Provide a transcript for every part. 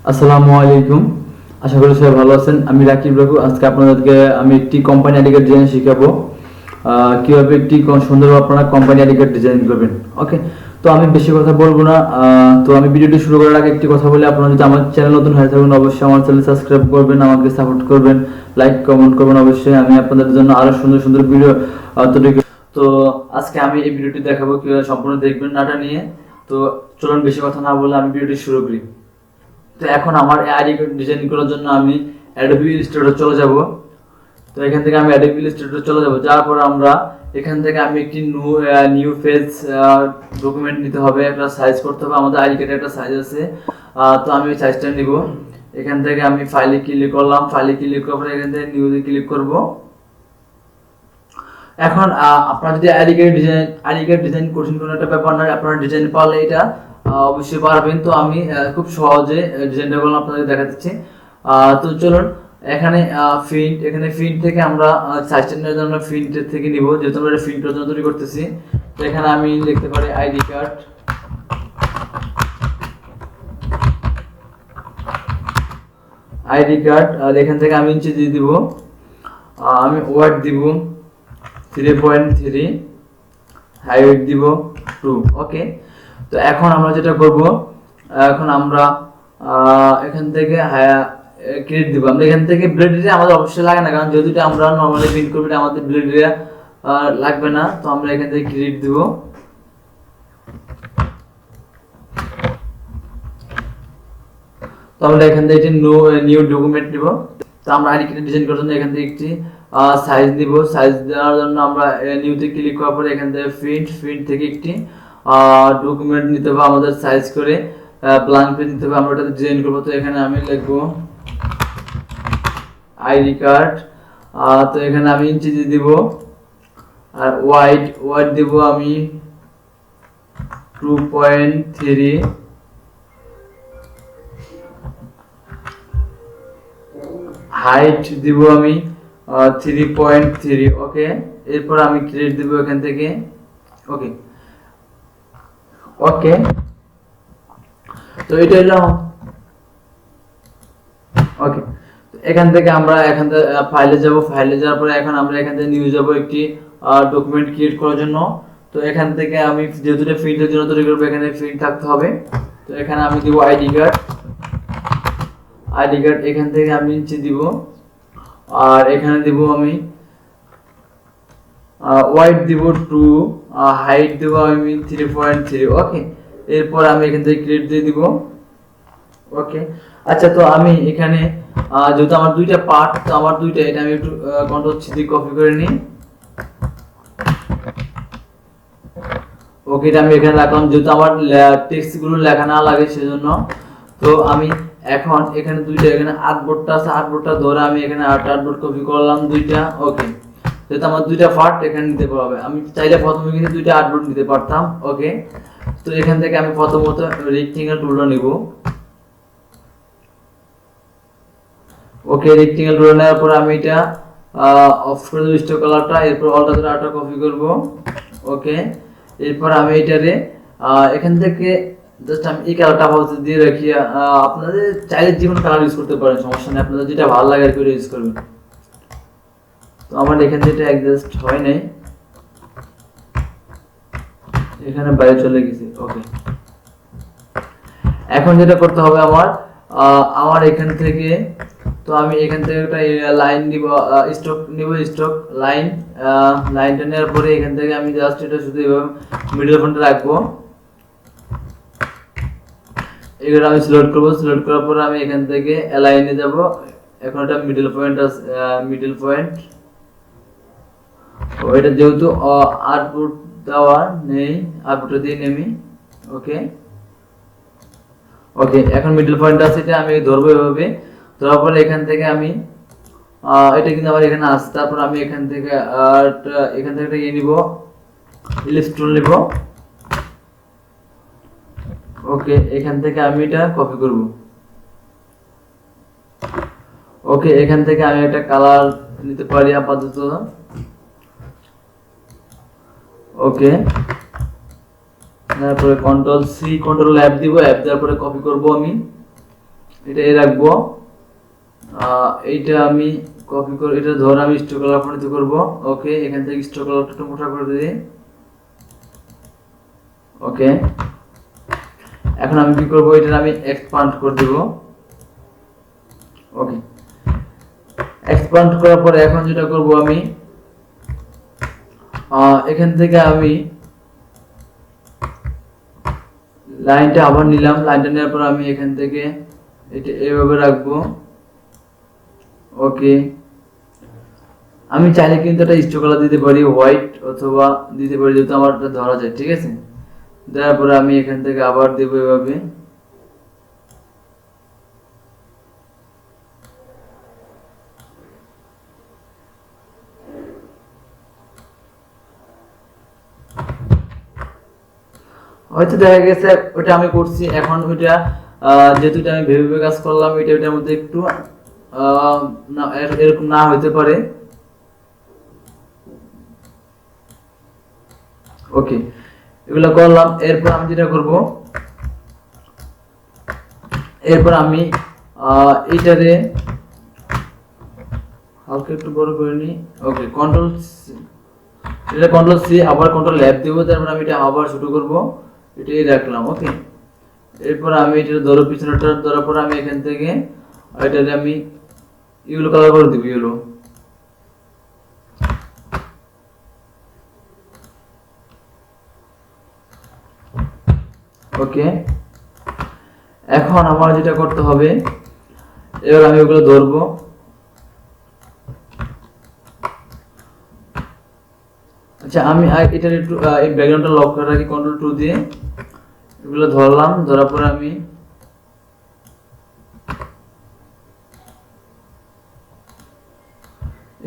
আসসালামু আলাইকুম। আশা করি সবাই ভালো আছেন। আমি রাকিব রাঘু। আজকে আপনাদেরকে আমি একটি কোম্পানি আইডি কার্ড ডিজাইন শিখাবো, কিভাবে একটি সুন্দর আপনারা কোম্পানি আইডি কার্ড ডিজাইন করবেন। ওকে, তো আমি বেশি কথা বলবো না। তো আমি ভিডিওটি শুরু করার আগে একটি কথা বলি, আপনারা যদি আমার চ্যানেল নতুন হয়ে থাকেন অবশ্যই আমার চ্যানেল সাবস্ক্রাইব করবেন, আমাকে সাপোর্ট করবেন, লাইক কমেন্ট করবেন। অবশ্যই আমি আপনাদের জন্য আরো সুন্দর সুন্দর ভিডিও তৈরি করব। তো আজকে আমি এই ভিডিওটি দেখাবো, কিভাবে সম্পূর্ণ দেখবেন নাটা নিয়ে। তো চলুন বেশি কথা না বলে আমি ভিডিওটি শুরু করি। তো এখন আমার আইডি কার্ড ডিজাইন করার জন্য আমি অ্যাডোবি ইলাস্ট্রেটর চলে যাব। তো এখান থেকে আমি অ্যাডোবি ইলাস্ট্রেটর চলে যাব, যাওয়ার পর আমরা এখান থেকে আমি একটি নিউ পেজ ডকুমেন্ট নিতে হবে, একটা সাইজ করতে হবে। আমাদের আইডি কার্ডের একটা সাইজ আছে, তো আমি ওই সাইজটা নিব। এখান থেকে আমি ফাইলে ক্লিক করলাম, ফাইলে ক্লিক করার পর এখান থেকে নিউতে ক্লিক করব। এখন আপনারা যদি আইডি কার্ড ডিজাইন কঠিন কোনো একটা ব্যাপার নয়, আপনারা ডিজাইন পারলে এটা অবশ্যই পারবেন। তো আমি খুব সহজে ডিজাইনটা করলাম, আপনাদের দেখা দিচ্ছি। তো চলুন এখানে প্রিন্ট থেকে আমরা সাইজটা নেওয়ার জন্য প্রিন্ট থেকে নিব, যেহেতু আমরা প্রিন্টের জন্য তৈরি করতেছি। তো এখানে আমি লিখতে পারি আইডি কার্ড, আর এখান থেকে আমি ইঞ্চি দিয়ে দিব, আমি ওয়াট দিব 3.3, হাইট দিব 2। ওকে, তো এখন আমরা যেটা করব, এখন আমরা এখান থেকে ক্রেডিট দিব। আমরা এখান থেকে ব্লেড এরিয়া আমাদের অবশ্যই লাগে না, কারণ যেহেতু আমরা নরমালি প্রিন্ট করব, এটা আমাদের ব্লেড এরিয়া লাগবে না। তো আমরা এখান থেকে ক্রেডিট দিব। তো আমরা এখান থেকে নিউ ডকুমেন্ট নিব। তো আমরা আইডি কার্ড ডিজাইন করার জন্য এখান থেকে একটি সাইজ দিব। সাইজ দেওয়ার জন্য আমরা নিউতে ক্লিক করার পরে এখান থেকে প্রিন্ট থেকে একটি ডকুমেন্ট নিতে হবে আমাদের সাইজ করে, ব্ল্যাঙ্ক পেজ নিতে হবে, আমরা ওটাতে ডিজাইন করবো। তো এখানে আমি লিখবো আইডি কার্ড। তো এখানে আমি ইঞ্চি দিয়ে দিব, আর ওয়াইড দিব আমি 2.3, হাইট দিব আমি 3.3। ওকে, এরপর আমি ক্রেডিট দিব এখান থেকে। ওকে ওকে, তো এটা হলো ওকে। এখান থেকে আমরা ফাইলে যাব, ফাইলে যাওয়ার পরে এখন আমরা এখান থেকে নিয়ে যাব একটি ডকুমেন্ট ক্রিয়েট করার জন্য। তো এখান থেকে আমি যেহেতু প্রিন্টের জন্য তৈরি করবো, এখানে প্রিন্ট থাকতে হবে। তো এখানে আমি দিব আইডি কার্ড, এখান থেকে আমি ইঞ্চি দিব, আর এখানে দিব আমি ওয়াইড দিব 2, হাইট দিব আমি 3.3। ওকে, এরপর আমি এখান থেকে ক্রেডিট দিয়ে দিব। ওকে, আচ্ছা, তো আমি এখানে যেহেতু আমার দুইটা পার্ট, তো আমার দুইটা, এটা আমি একটু কন্ট্রোল সি দিয়ে কপি করে নিই। ওকে, এটা আমি এখানে রাখলাম, যেহেতু আমার টেক্সট গুলো লেখা না লাগে সেজন্য। তো আমি এখন এখানে দুইটা, এখানে আর্টবোর্ডটা আছে, আর্টবোর্ডটা ধরে আমি এখানে আর্টবোর্ড কপি করলাম দুইটা। ওকে, যেহেতু আমার দুইটা পার্ট এখানে নিতে পারবে, আমি চাইলে প্রথমে কিন্তু দুইটা আর্টবোর্ড নিতে পারতাম। ওকে, তো এখান থেকে আমি প্রথমত রেক্টেঙ্গেল টুলটা নিব। ওকে, রেক্টেঙ্গেল টুল নেওয়ার পর আমি এটা অফ করে দেব স্টক কালারটা, এরপর অলটা ধরে আটা কপি করব। ওকে, এরপর আমি এটারে এখান থেকে জাস্ট আমি এই কালারটা আপাতত দিয়ে রাখি। আপনাদের চাইলে যে কোনো কালার ইউজ করতে পারেন, সমস্যা নেই, আপনাদের যেটা ভালো লাগে আর কি ইউজ করবেন। তো আমার এখান থেকে অ্যাডজাস্ট হয় নাই, এখানে বাইরে চলে গেছে। ওকে, এখন যেটা করতে হবে আমার এখান থেকে, তো আমি এখান থেকে একটা লাইন দিব, স্টক লাইনটা নেওয়ার পরে এখান থেকে আমি জাস্ট এটা শুধু এভাবে মিডল পয়েন্টে রাখবো। এগুলো আমি সিলেক্ট করবো, সিলেক্ট করার পরে আমি এখান থেকে অ্যালাইনে যাব। এখন এটা মিডল পয়েন্ট, এটা যেহেতু আউটপুট দেওয়া নেই, আউটপুটটা দিয়ে নেমি। ওকে ওকে, এখন মিডল পয়েন্ট আছে, এটা আমি ধরবো এভাবে। ধরার পরে এখান থেকে আমি এটা কিন্তু আমার এখানে আসছে। তারপর আমি এখান থেকে একটা ইয়ে নিব, ইলিপস টুল নিব। ওকে, এখান থেকে আমি এটা কপি করব। ওকে, এখান থেকে আমি একটা কালার নিতে পারি আপাতত। ওকে, তারপরে কন্ট্রোল সি কন্ট্রোল অ্যাপ দিব, অ্যাপ দেওয়ার পরে কপি করব আমি এটা এ রাখবো। এইটা আমি কপি করে এটা ধরে আমি স্ট্রোক কালার পরিণত করব। ওকে, এখান থেকে স্ট্রোক কালারটা একটু মোটা করে দিই। ওকে, এখন আমি কি করব, এটা আমি এক্সপান্ড করে দেব। ওকে, এক্সপান্ড করার পরে এখন যেটা করব আমি এখান থেকে আমি লাইনটা আবার নিলাম। লাইনটা নেওয়ার পর আমি এখান থেকে এটা এইভাবে রাখবো। ওকে, আমি চাইলে কিন্তু এটা স্ট্রোক কালার দিতে পারি হোয়াইট, অথবা দিতে পারি যেহেতু আমার এটা ধরা যায়। ঠিক আছে, দেওয়ার পরে আমি এখান থেকে আবার দেবো এভাবে। হয়তো দেখা গেছে ওটা আমি করছি, এখন ওইটা যেহেতু আমি ভেবে কাজ করলাম, এটার মধ্যে একটু এরকম না হইতে পারে। ওকে, এগুলো করলাম। এরপর আমি যেটা করব, এরপর আমি এইটারে হালকা একটু বড় করে নিই। ওকে, কন্ট্রোল সি আবার কন্ট্রোল F দেব। তারপর আমি এটা আবার ছোট করব, এটাই রাখলাম। ওকে, এরপর আমি এটা ধরো পিছনেটা ধরার পর আমি এখান থেকে এটারে আমি ইয়েলো কালার করে দিব, ইয়েলো। ওকে, এখন আমার যেটা করতে হবে, এবার আমি ওগুলো ধরবো। আচ্ছা, আমি এটার একটু এই ব্যাকগ্রাউন্ডটা লক করে রাখি কন্ট্রোল 2 দিয়ে। এগুলো ধরলাম, ধরার পরে আমি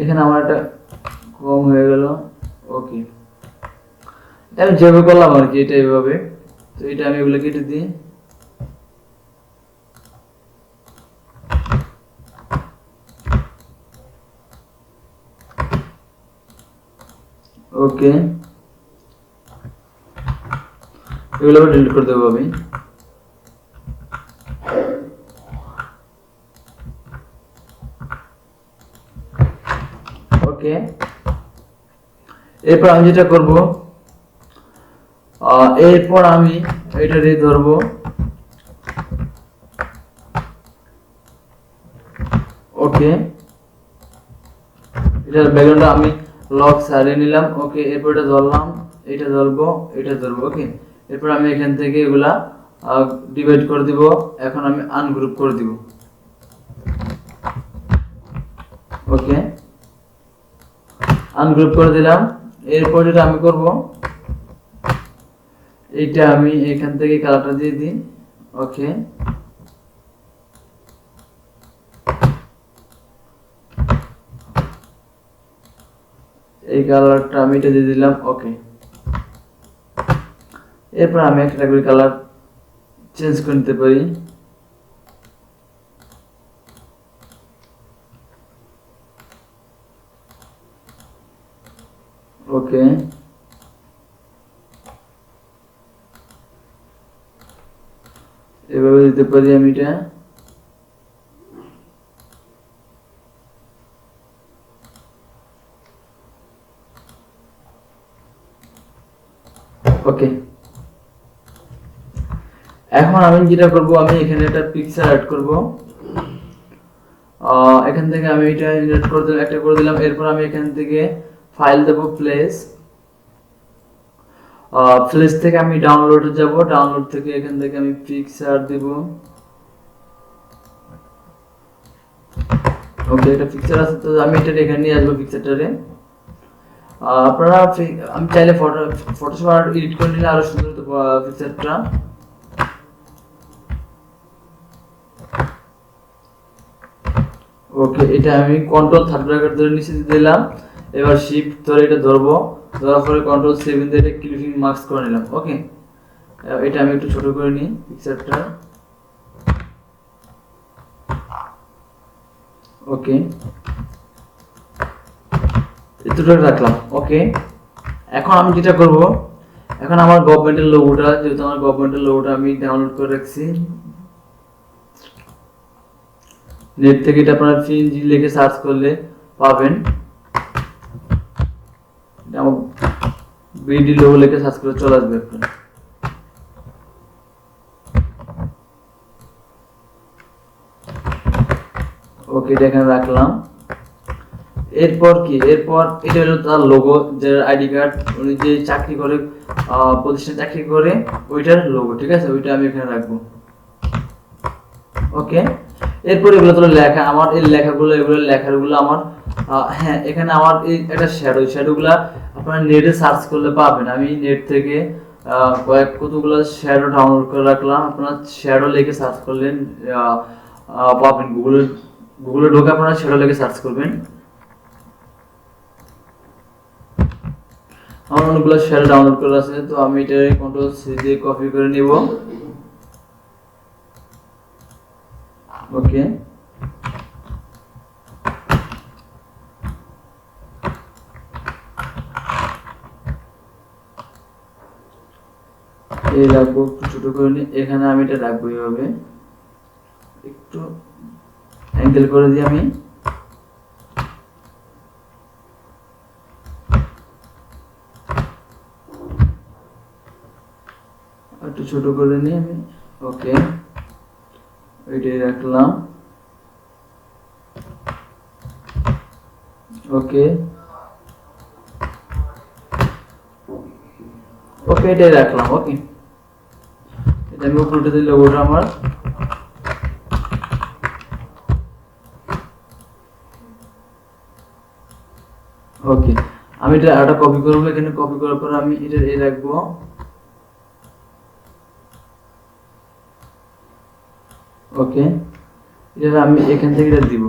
এখানে আমার একটা কম হয়ে গেল। ওকে, আমি যেভাবে করলাম আর কি, এটা এইভাবে। তো এটা আমি এগুলো কেটে দিই। ওকে, এগুলো আবার ডিলিট করে দেবো আমি। ওকে, এরপর আমি যেটা করব, এরপর আমি এটা দিয়ে ধরবো। ওকে, এটার ব্যাকগ্রাউন্ডটা আমি লক সারিয়ে নিলাম। ওকে, এরপর এটা ধরলাম, এটা ধরবো, এটা ধরবো। ওকে, এরপর আমি এখান থেকে এগুলা ডিভাইড করে দিব। এখন আমি আনগ্রুপ করে দিব। ওকে, আনগ্রুপ করে দিলাম। এরপর যেটা আমি করব, এইটা আমি এখান থেকে কালারটা দিয়ে দিই। ওকে, এই কালারটা আমি এটা দিয়ে দিলাম। ওকে, এরপর আমি একটা করে কালার চেঞ্জ করে নিতে পারি। ওকে, এভাবে দিতে পারি আমি এটা। ওকে, এখন আমি যেটা করব, আমি এখানে একটা পিকচার অ্যাড করব। এখান থেকে আমি এটা ইনসার্ট করে দিলাম, একটা করে দিলাম। এরপর আমি এখান থেকে ফাইল দেব, প্লেস। প্লেস থেকে আমি ডাউনলোডে যাব। ডাউনলোড থেকে এখান থেকে আমি পিকচার দেব। ওকে, এটা পিকচার আছে, তো আমি এটা এখানে নিয়ে আসবো পিকচারটারে। আপনারা আমি চাইলে ফটোশপ এডিট করে নিলে আরো সুন্দর হতো পিকচারটা। ওকে, এটা আমি কন্ট্রোল থার্ড ব্র্যাকেট ধরে নিচে দিলাম। এবার শিফট ধরে এটা ধরবো, ধরার পরে কন্ট্রোল 7 দিয়ে এটা ক্লিপিং মার্কস করে নিলাম। ওকে, এটা আমি একটু ছোট করে নিই পিকচারটা। ওকে, এতটুকু রাখলাম। ওকে, এখন আমি যেটা করব, এখন আমার গভর্নমেন্টের লোগোটা, যেহেতু আমার গভর্নমেন্টের লোগোটা আমি ডাউনলোড করে রাখছি, নেট থেকে এটা আপনারা পিএনজি লিখে সার্চ করলে পাবেন। আমার বিডি লোগো লিখে সার্চ করে চলে আসবে আপনার। ওকে, এটা এখানে রাখলাম। এরপর কি, এরপর এটা হলো তার লোগো, যে আইডি কার্ড, উনি যে চাকরি করে প্রতিষ্ঠানে চাকরি করে ওইটার লোগো, ঠিক আছে, ওইটা আমি এখানে রাখবো। ওকে, এরপর এগুলো তো লেখা, আমার এই লেখাগুলো, এগুলো লেখাগুলো আমার হ্যাঁ, এখানে আমার এই একটা শ্যাডোগুলা আপনারা নেটে সার্চ করলে পাবেন। আমি নেট থেকে কতগুলো শ্যাডো ডাউনলোড করে রাখলাম, আপনারা শ্যাডো লিখে সার্চ করলেন পাবেন। গুগলে ঢোকে আপনারা শ্যাডো লিখে সার্চ করবেন। আমার অনেকগুলো শ্যাডো ডাউনলোড করা আছে, তো আমি এটা কন্ট্রোল সি দিয়ে কপি করে নিব। ওকে, এই রাখবো, একটু ছোট করে নিই। এখানে আমি এটা রাখবো এইভাবে, একটু অ্যাঙ্গেল করে দিই আমি। একটু ছোট করে নিই আমি। ওকে, ওইটাই রাখলাম। ওকে, ওকে, এটাই রাখলাম। ওকে, এটা আমি উপরে উঠে দিলে ওটা আমার ওকে। আমি এটা কপি করবো, এখানে কপি করার পর আমি এটা এই রাখবো। ওকে, এটা আমি এখান থেকে এটা দিব।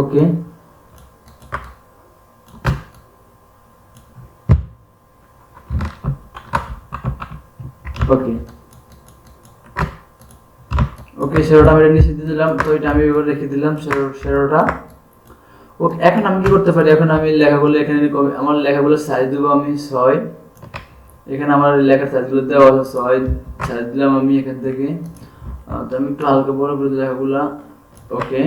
ওকে, ওকে, ওকে, সেরোটা আমি নিচে দিয়ে দিলাম। তো এটা আমি এবার রেখে দিলাম সেরোটা। ওকে, এখন আমি কি করতে পারি, এখন আমি লেখাগুলো এখানে আমার লেখাগুলো সাইজ দেবো আমি 6। এখানে আমার লেখার সাইজগুলো দেওয়া আছে 6 সাইজ দিলাম আমি এখান থেকে। তো আমি একটু হালকা বড় করে লেখাগুলা। ওকে,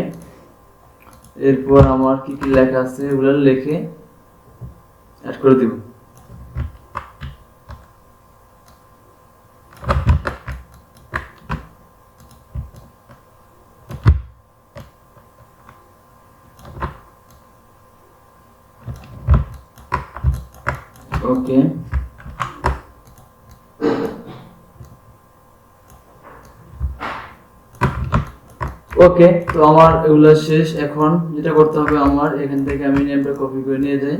এরপর আমার কি কি লেখা আছে এগুলো লিখে অ্যাড করে দিব। ওকে, ওকে, তো আমার এগুলো শেষ। এখন যেটা করতে হবে, আমার এখান থেকে আমি নেমটা কপি করে নিয়ে যাই।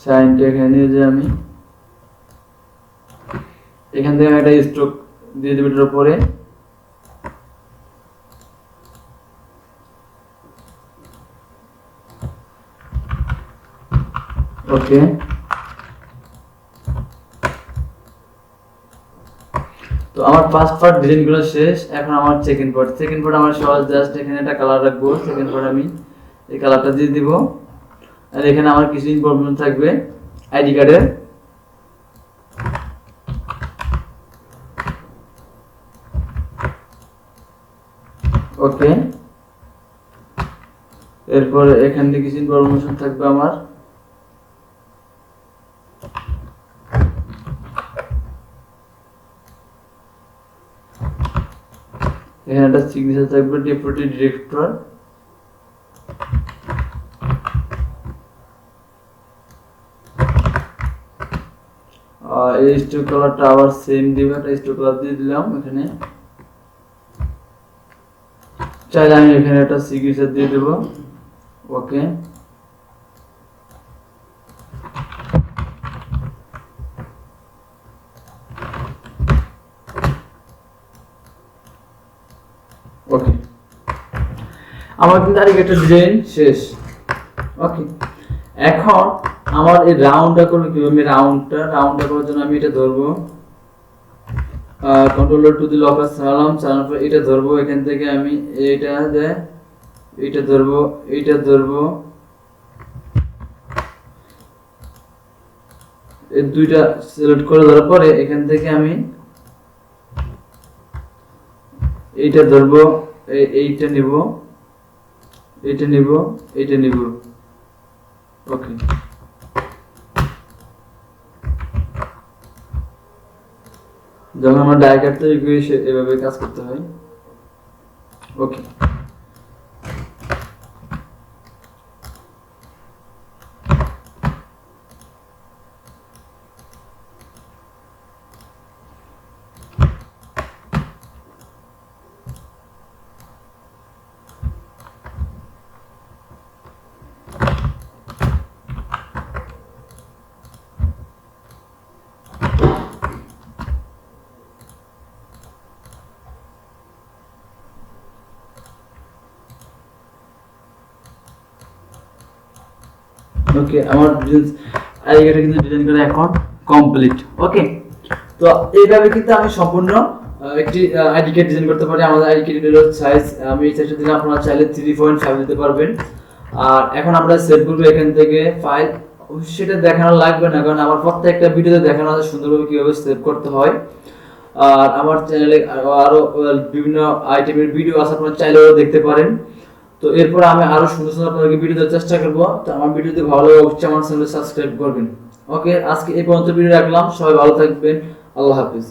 সাইনটা এখানে নিয়ে যাই আমি। এখান থেকে আমি একটা স্ট্রোক দিয়ে দেব এটার উপরে। ওকে, তো আমার ফার্স্ট পার্ট ডিজাইন গুলো শেষ। এখন আমার সেকেন্ড পার্ট আমার সহজ, জাস্ট এখানে একটা কালার রাখবো। সেকেন্ড পার্ট আমি এই কালারটা দিয়ে দিব। আর এখানে আমার কিছু ইনফরমেশন থাকবে আইডি কার্ডের। ওকে, এরপর এখান থেকে কিছু ইনফরমেশন থাকবে আমার। এখানে একটা সিগনেচার থাকবে, ডেপুটি ডিরেক্টর। এই স্ট্রোক কালারটা আবার সেম দিব, একটা স্ট্রোক কালার দিয়ে দিলাম এখানে। চাইলে আমি এখানে একটা সিগনেচার দিয়ে দেব। ওকে, ওকে, আমার কিন্তু আলিগেটর ডিজাইন শেষ। ওকে, এখন আমার এই রাউন্ডটা করব কিভাবে? রাউন্ডটা করার জন্য আমি এটা ধরবো, কন্ট্রোলার টু দি লকার চালালাম, চালানোর পর এটা ধরবো, এখান থেকে আমি এটা ধরবো, এই দুইটা সিলেক্ট করে ধরার পরে এখান থেকে আমি এইটা ধরবো, এইটা নিব, এইটা নিব। ওকে, যখন আমরা ডাই কাট তৈরি করি এভাবে কাজ করতে হয়। ওকে, ওকে, আমার আইডিটা কিন্তু ডিজাইন করা এখন কমপ্লিট। ওকে, তো এইভাবে কিন্তু আমি সম্পূর্ণ একটি আইডি কার্ড ডিজাইন করতে পারি। আমাদের আইডি কার্ডের সাইজ আমি এই সাইজটা দিলে আপনারা চাইলে 3.5 দিতে পারবেন। আর এখন আমরা সেভ করব এখান থেকে ফাইল, সেটা দেখানো লাগবে না, কারণ আমার প্রত্যেকটা ভিডিওতে দেখানো আছে সুন্দরভাবে কিভাবে সেভ করতে হয়। আর আমার চ্যানেলে আরো বিভিন্ন আইটেমের ভিডিও আছে, আপনারা চাইলেও দেখতে পারেন। তো এরপর আমি আরো সুন্দর সুন্দর আপনাদেরকে ভিডিও দেওয়ার চেষ্টা করব। তো আমার ভিডিওতে ভালো লাগলে অবশ্যই আমার চ্যানেলে সাবস্ক্রাইব করবেন। ওকে, আজকে এই পর্যন্ত ভিডিও রাখলাম, সবাই ভালো থাকবেন, আল্লাহ হাফেজ।